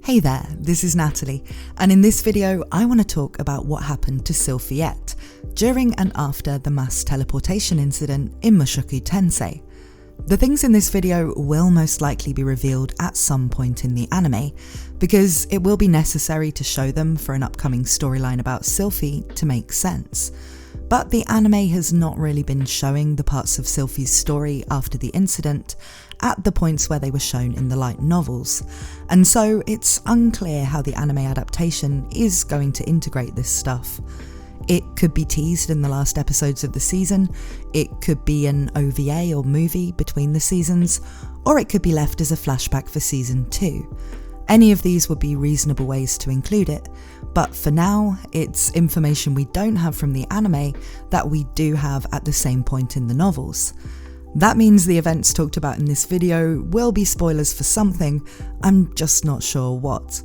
Hey there, this is Natalie, and in this video I want to talk about what happened to Sylphiette during and after the mass teleportation incident in Mushoku Tensei. The things in this video will most likely be revealed at some point in the anime, because it will be necessary to show them for an upcoming storyline about Sylphy to make sense. But the anime has not really been showing the parts of Sylphy's story after the incident at the points where they were shown in the light novels, and so it's unclear how the anime adaptation is going to integrate this stuff. It could be teased in the last episodes of the season, it could be an OVA or movie between the seasons, or it could be left as a flashback for season 2. Any of these would be reasonable ways to include it, but for now, it's information we don't have from the anime that we do have at the same point in the novels. That means the events talked about in this video will be spoilers for something, I'm just not sure what.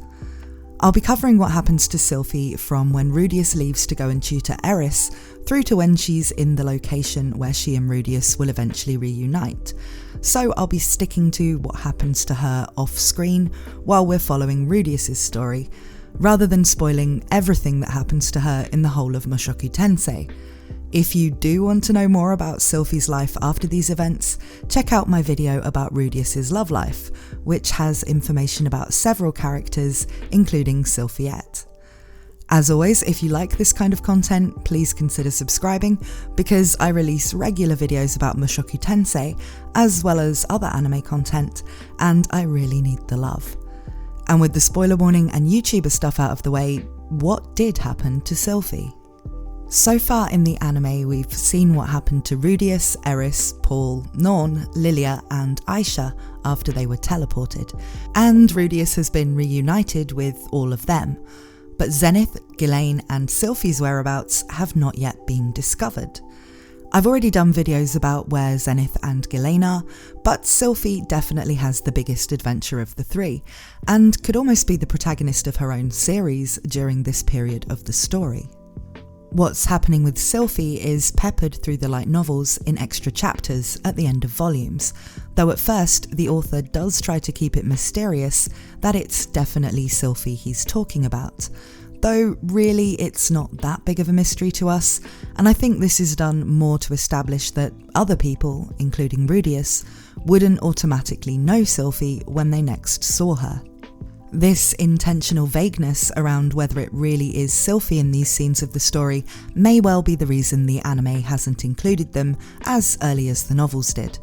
I'll be covering what happens to Sylphy from when Rudeus leaves to go and tutor Eris, through to when she's in the location where she and Rudeus will eventually reunite. So I'll be sticking to what happens to her off screen while we're following Rudeus's story, rather than spoiling everything that happens to her in the whole of Mushoku Tensei. If you do want to know more about Sylphy's life after these events, check out my video about Rudeus's love life, which has information about several characters, including Sylphiette. As always, if you like this kind of content, please consider subscribing, because I release regular videos about Mushoku Tensei, as well as other anime content, and I really need the love. And with the spoiler warning and YouTuber stuff out of the way, what did happen to Sylphy? So far in the anime, we've seen what happened to Rudeus, Eris, Paul, Norn, Lilia and Aisha after they were teleported, and Rudeus has been reunited with all of them. But Zenith, Ghislaine and Sylphy's whereabouts have not yet been discovered. I've already done videos about where Zenith and Ghislaine are, but Sylphy definitely has the biggest adventure of the three, and could almost be the protagonist of her own series during this period of the story. What's happening with Sylphy is peppered through the light novels in extra chapters at the end of volumes, though at first the author does try to keep it mysterious that it's definitely Sylphy he's talking about. Though really it's not that big of a mystery to us, and I think this is done more to establish that other people, including Rudeus, wouldn't automatically know Sylphy when they next saw her. This intentional vagueness around whether it really is Sylphy in these scenes of the story may well be the reason the anime hasn't included them as early as the novels did,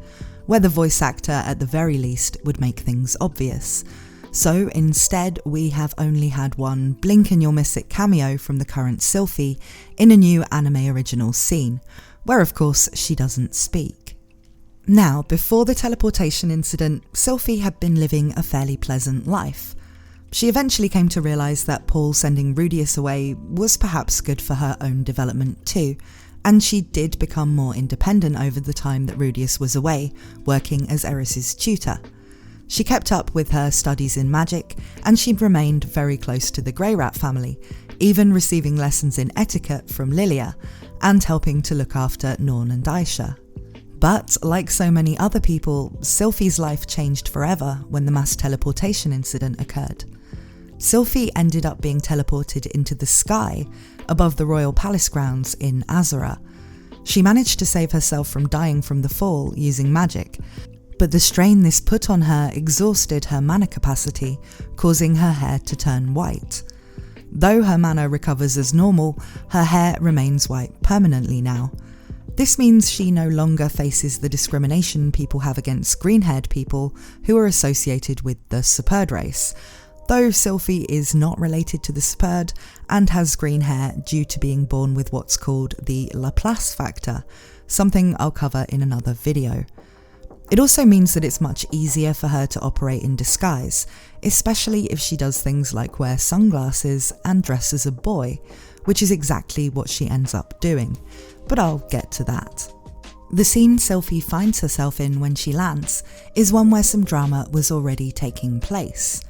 where the voice actor at the very least would make things obvious. So instead we have only had one blink and you'll miss it cameo from the current Sylphy in a new anime original scene, where of course she doesn't speak. Now, before the teleportation incident, Sylphy had been living a fairly pleasant life. She eventually came to realise that Paul sending Rudeus away was perhaps good for her own development too, and she did become more independent over the time that Rudeus was away, working as Eris's tutor. She kept up with her studies in magic, and she remained very close to the Greyrat family, even receiving lessons in etiquette from Lilia, and helping to look after Norn and Aisha. But, like so many other people, Sylphy's life changed forever when the mass teleportation incident occurred. Sylphy ended up being teleported into the sky above the royal palace grounds in Asura. She managed to save herself from dying from the fall using magic, but the strain this put on her exhausted her mana capacity, causing her hair to turn white. Though her mana recovers as normal, her hair remains white permanently now. This means she no longer faces the discrimination people have against green-haired people who are associated with the Superd race, though Sylphy is not related to the Superd and has green hair due to being born with what's called the Laplace factor, something I'll cover in another video. It also means that it's much easier for her to operate in disguise, especially if she does things like wear sunglasses and dress as a boy, which is exactly what she ends up doing, but I'll get to that. The scene Sylphy finds herself in when she lands is one where some drama was already taking place.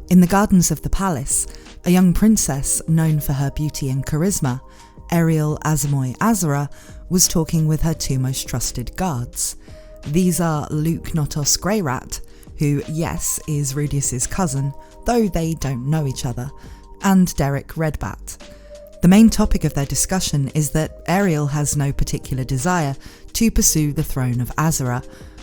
In the gardens of the palace, a young princess known for her beauty and charisma, Ariel Anemoi Asura, was talking with her two most trusted guards. These are Notos Greyrat, who, yes, is Rudeus's cousin, though they don't know each other, and Derek Redbat. The main topic of their discussion is that Ariel has no particular desire to pursue the throne of Asura,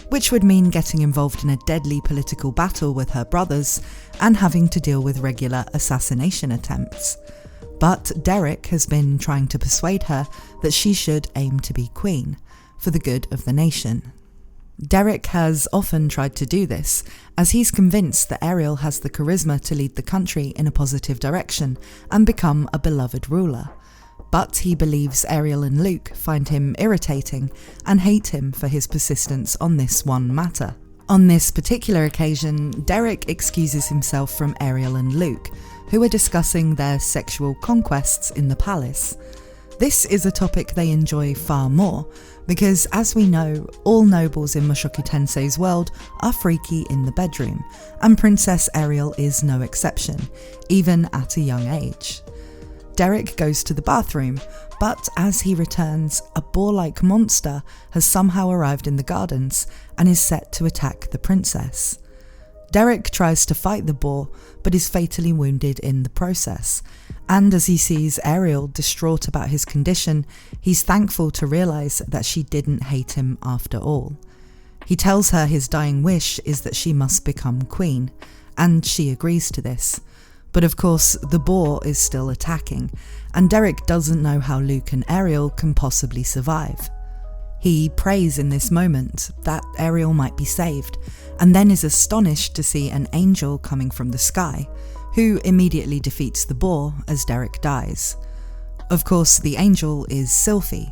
which would mean getting involved in a deadly political battle with her brothers and having to deal with regular assassination attempts. But Derek has been trying to persuade her that she should aim to be queen, for the good of the nation. Derek has often tried to do this, as he's convinced that Ariel has the charisma to lead the country in a positive direction and become a beloved ruler. But he believes Ariel and Luke find him irritating and hate him for his persistence on this one matter. On this particular occasion, Derek excuses himself from Ariel and Luke, who are discussing their sexual conquests in the palace. This is a topic they enjoy far more, because as we know, all nobles in Mushoku Tensei's world are freaky in the bedroom, and Princess Ariel is no exception, even at a young age. Derek goes to the bathroom, but as he returns, a boar-like monster has somehow arrived in the gardens and is set to attack the princess. Derek tries to fight the boar, but is fatally wounded in the process, and as he sees Ariel distraught about his condition, he's thankful to realise that she didn't hate him after all. He tells her his dying wish is that she must become queen, and she agrees to this. But of course, the boar is still attacking, and Derek doesn't know how Luke and Ariel can possibly survive. He prays in this moment that Ariel might be saved, and then is astonished to see an angel coming from the sky, who immediately defeats the boar as Derek dies. Of course, the angel is Sylphy.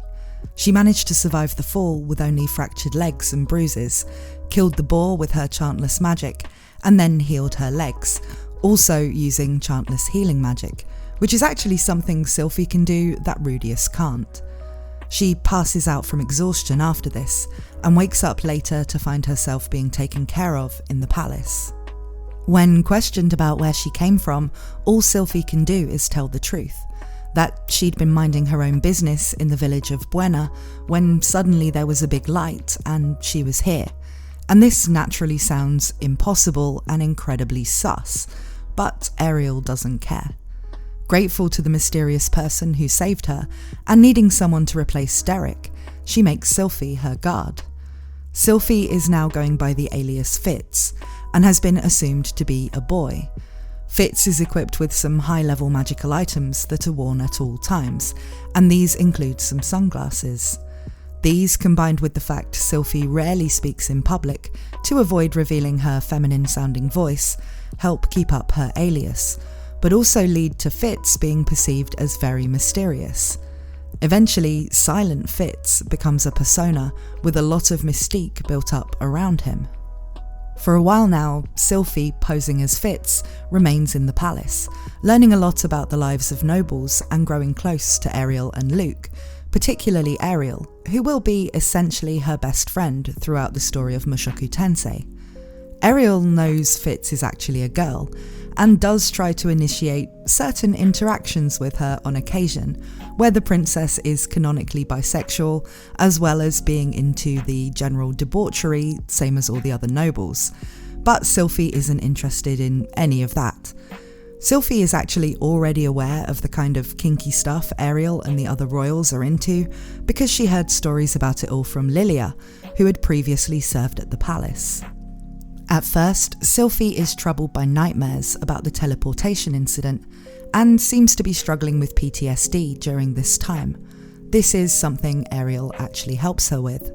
She managed to survive the fall with only fractured legs and bruises, killed the boar with her chantless magic, and then healed her legs, also using chantless healing magic, which is actually something Sylphy can do that Rudeus can't. She passes out from exhaustion after this, and wakes up later to find herself being taken care of in the palace. When questioned about where she came from, all Sylphy can do is tell the truth, that she'd been minding her own business in the village of Buena when suddenly there was a big light and she was here. And this naturally sounds impossible and incredibly sus, but Ariel doesn't care. Grateful to the mysterious person who saved her, and needing someone to replace Derek, she makes Sylphy her guard. Sylphy is now going by the alias Fitz, and has been assumed to be a boy. Fitz is equipped with some high-level magical items that are worn at all times, and these include some sunglasses. These, combined with the fact Sylphy rarely speaks in public to avoid revealing her feminine-sounding voice, help keep up her alias, but also lead to Fitz being perceived as very mysterious. Eventually, Silent Fitz becomes a persona with a lot of mystique built up around him. For a while now, Sylphy, posing as Fitz, remains in the palace, learning a lot about the lives of nobles and growing close to Ariel and Luke, particularly Ariel, who will be essentially her best friend throughout the story of Mushoku Tensei. Ariel knows Fitz is actually a girl, and does try to initiate certain interactions with her on occasion, where the princess is canonically bisexual, as well as being into the general debauchery, same as all the other nobles. But Sylphy isn't interested in any of that. Sylphy is actually already aware of the kind of kinky stuff Ariel and the other royals are into, because she heard stories about it all from Lilia, who had previously served at the palace. At first, Sylphy is troubled by nightmares about the teleportation incident, and seems to be struggling with PTSD during this time. This is something Ariel actually helps her with.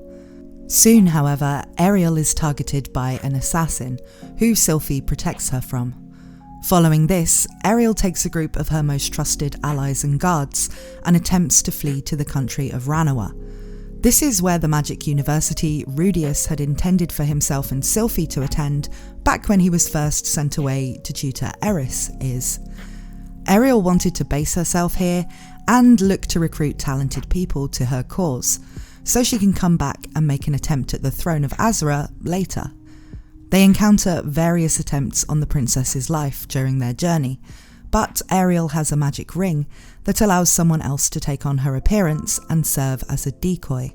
Soon, however, Ariel is targeted by an assassin, who Sylphy protects her from. Following this, Ariel takes a group of her most trusted allies and guards, and attempts to flee to the country of Ranawa. This is where the magic university Rudeus had intended for himself and Sylphy to attend back when he was first sent away to tutor Eris is. Ariel wanted to base herself here and look to recruit talented people to her cause, so she can come back and make an attempt at the throne of Asura later. They encounter various attempts on the princess's life during their journey, but Ariel has a magic ring that allows someone else to take on her appearance and serve as a decoy.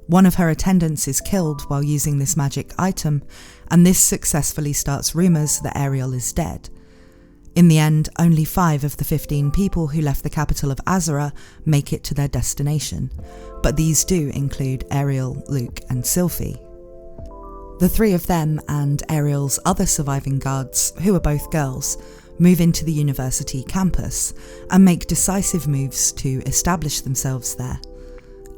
One of her attendants is killed while using this magic item, and this successfully starts rumours that Ariel is dead. In the end, only 5 of the 15 people who left the capital of Asura make it to their destination, but these do include Ariel, Luke, and Sylphy. The 3 of them and Ariel's other surviving guards, who are both girls, move into the university campus and make decisive moves to establish themselves there.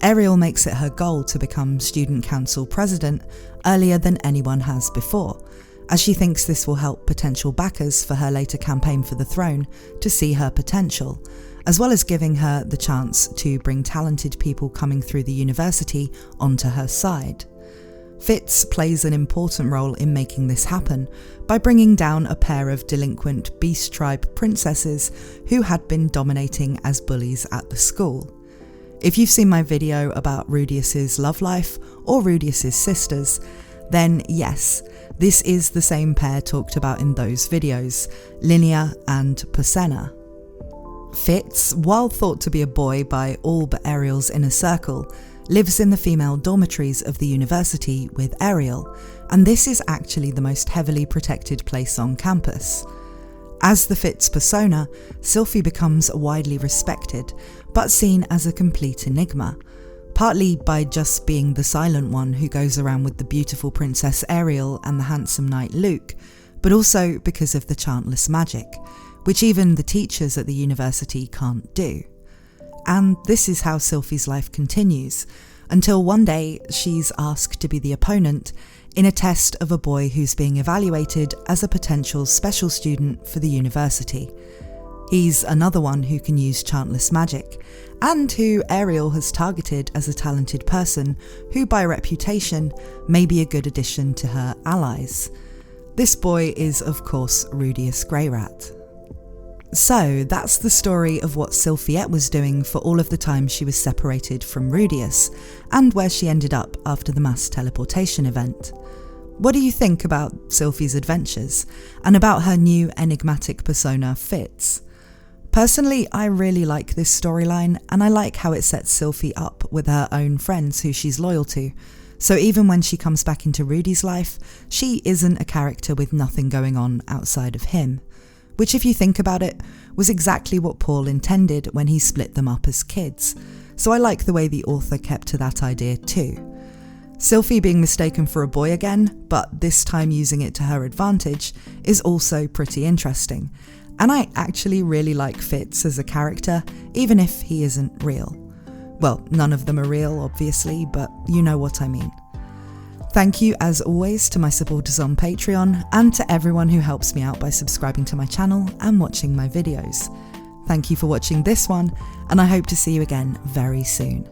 Ariel makes it her goal to become student council president earlier than anyone has before, as she thinks this will help potential backers for her later campaign for the throne to see her potential, as well as giving her the chance to bring talented people coming through the university onto her side. Fitz plays an important role in making this happen by bringing down a pair of delinquent Beast Tribe princesses who had been dominating as bullies at the school. If you've seen my video about Rudeus's love life or Rudeus's sisters, then yes, this is the same pair talked about in those videos, Lilia and Pusena. Fitz, while thought to be a boy by all but Ariel's inner circle, lives in the female dormitories of the university with Ariel, and this is actually the most heavily protected place on campus. As the Fitz persona, Sylphy becomes widely respected, but seen as a complete enigma, partly by just being the silent one who goes around with the beautiful Princess Ariel and the handsome knight Luke, but also because of the chantless magic, which even the teachers at the university can't do. And this is how Sylphy's life continues, until one day she's asked to be the opponent in a test of a boy who's being evaluated as a potential special student for the university. He's another one who can use chantless magic, and who Ariel has targeted as a talented person who by reputation may be a good addition to her allies. This boy is of course Rudeus Greyrat. So that's the story of what Sylphiette was doing for all of the time she was separated from Rudeus, and where she ended up after the mass teleportation event. What do you think about Sylphy's adventures, and about her new enigmatic persona Fitz? Personally, I really like this storyline, and I like how it sets Sylphy up with her own friends who she's loyal to, so even when she comes back into Rudy's life, she isn't a character with nothing going on outside of him. Which, if you think about it, was exactly what Paul intended when he split them up as kids, so I like the way the author kept to that idea too. Sylphy being mistaken for a boy again, but this time using it to her advantage, is also pretty interesting, and I actually really like Fitz as a character, even if he isn't real. Well, none of them are real, obviously, but you know what I mean. Thank you as always to my supporters on Patreon, and to everyone who helps me out by subscribing to my channel and watching my videos. Thank you for watching this one, and I hope to see you again very soon.